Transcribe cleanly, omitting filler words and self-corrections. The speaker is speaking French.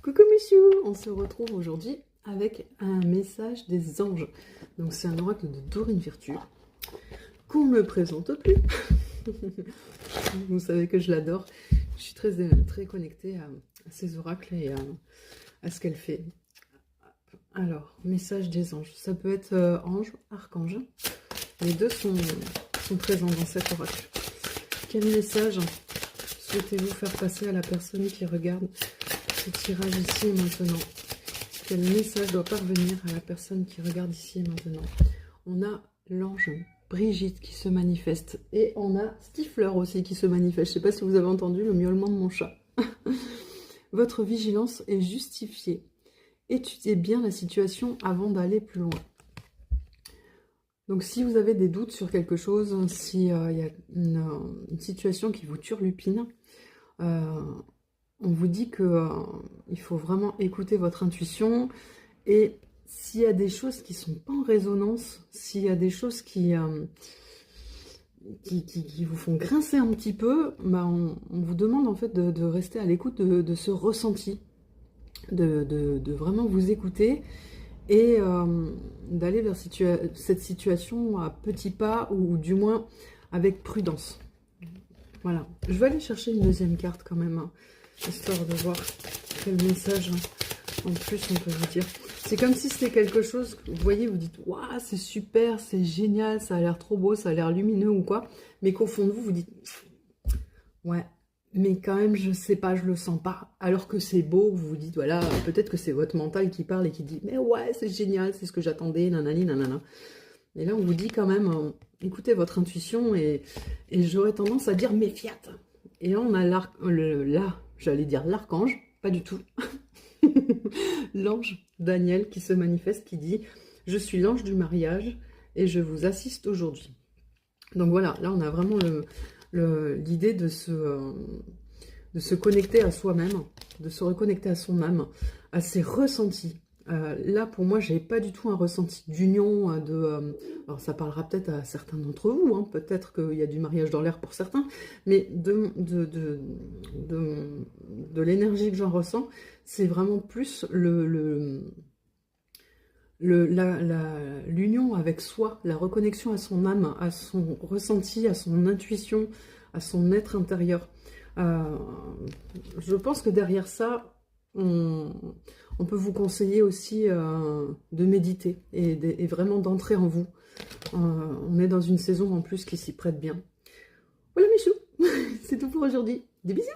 Coucou Michou, on se retrouve aujourd'hui avec un message des anges. Donc c'est un oracle de Dorine Virtue qu'on ne présente plus. Vous savez que je l'adore. Je suis très connectée à ces oracles et à ce qu'elle fait. Alors, message des anges. Ça peut être ange, archange. Les deux sont présents dans cet oracle. Quel message souhaitez-vous faire passer à la personne qui regarde ce tirage ici et maintenant? Quel message doit parvenir à la personne qui regarde ici et maintenant? On a l'ange Brigitte qui se manifeste. Et on a Stifler aussi qui se manifeste. Je ne sais pas si vous avez entendu le miaulement de mon chat. Votre vigilance est justifiée. Étudiez bien la situation avant d'aller plus loin. Donc si vous avez des doutes sur quelque chose, s'il y a une situation qui vous turlupine, on vous dit que il faut vraiment écouter votre intuition. Et s'il y a des choses qui ne sont pas en résonance, s'il y a des choses qui vous font grincer un petit peu, bah on vous demande en fait de rester à l'écoute de ce ressenti, de vraiment vous écouter et d'aller vers cette situation à petits pas ou du moins avec prudence. Voilà, je vais aller chercher une deuxième carte quand même, hein, histoire de voir quel message en plus on peut vous dire. C'est comme si c'était quelque chose, vous voyez, vous dites « Waouh, c'est super, c'est génial, ça a l'air trop beau, ça a l'air lumineux ou quoi », mais qu'au fond de vous, vous dites « Ouais, mais quand même, je sais pas, je le sens pas ». Alors que c'est beau, vous vous dites « Voilà, peut-être que c'est votre mental qui parle et qui dit « Mais ouais, c'est génial, c'est ce que j'attendais, nanani, nanana ». Et là, on vous dit quand même, écoutez votre intuition et j'aurais tendance à dire « Mais fiat ». Et là, on a j'allais dire l'archange, pas du tout. L'ange Daniel qui se manifeste, qui dit « Je suis l'ange du mariage et je vous assiste aujourd'hui ». Donc voilà, là on a vraiment l'idée de se connecter à soi-même, de se reconnecter à son âme, à ses ressentis. Là pour moi j'ai pas du tout un ressenti d'union, alors ça parlera peut-être à certains d'entre vous, hein, peut-être qu'il y a du mariage dans l'air pour certains, mais de l'énergie que j'en ressens, c'est vraiment plus l'union avec soi, la reconnexion à son âme, à son ressenti, à son intuition, à son être intérieur. Je pense que derrière ça, on peut vous conseiller aussi de méditer et vraiment d'entrer en vous. On est dans une saison en plus qui s'y prête bien. Voilà Michou, c'est tout pour aujourd'hui. Des bisous.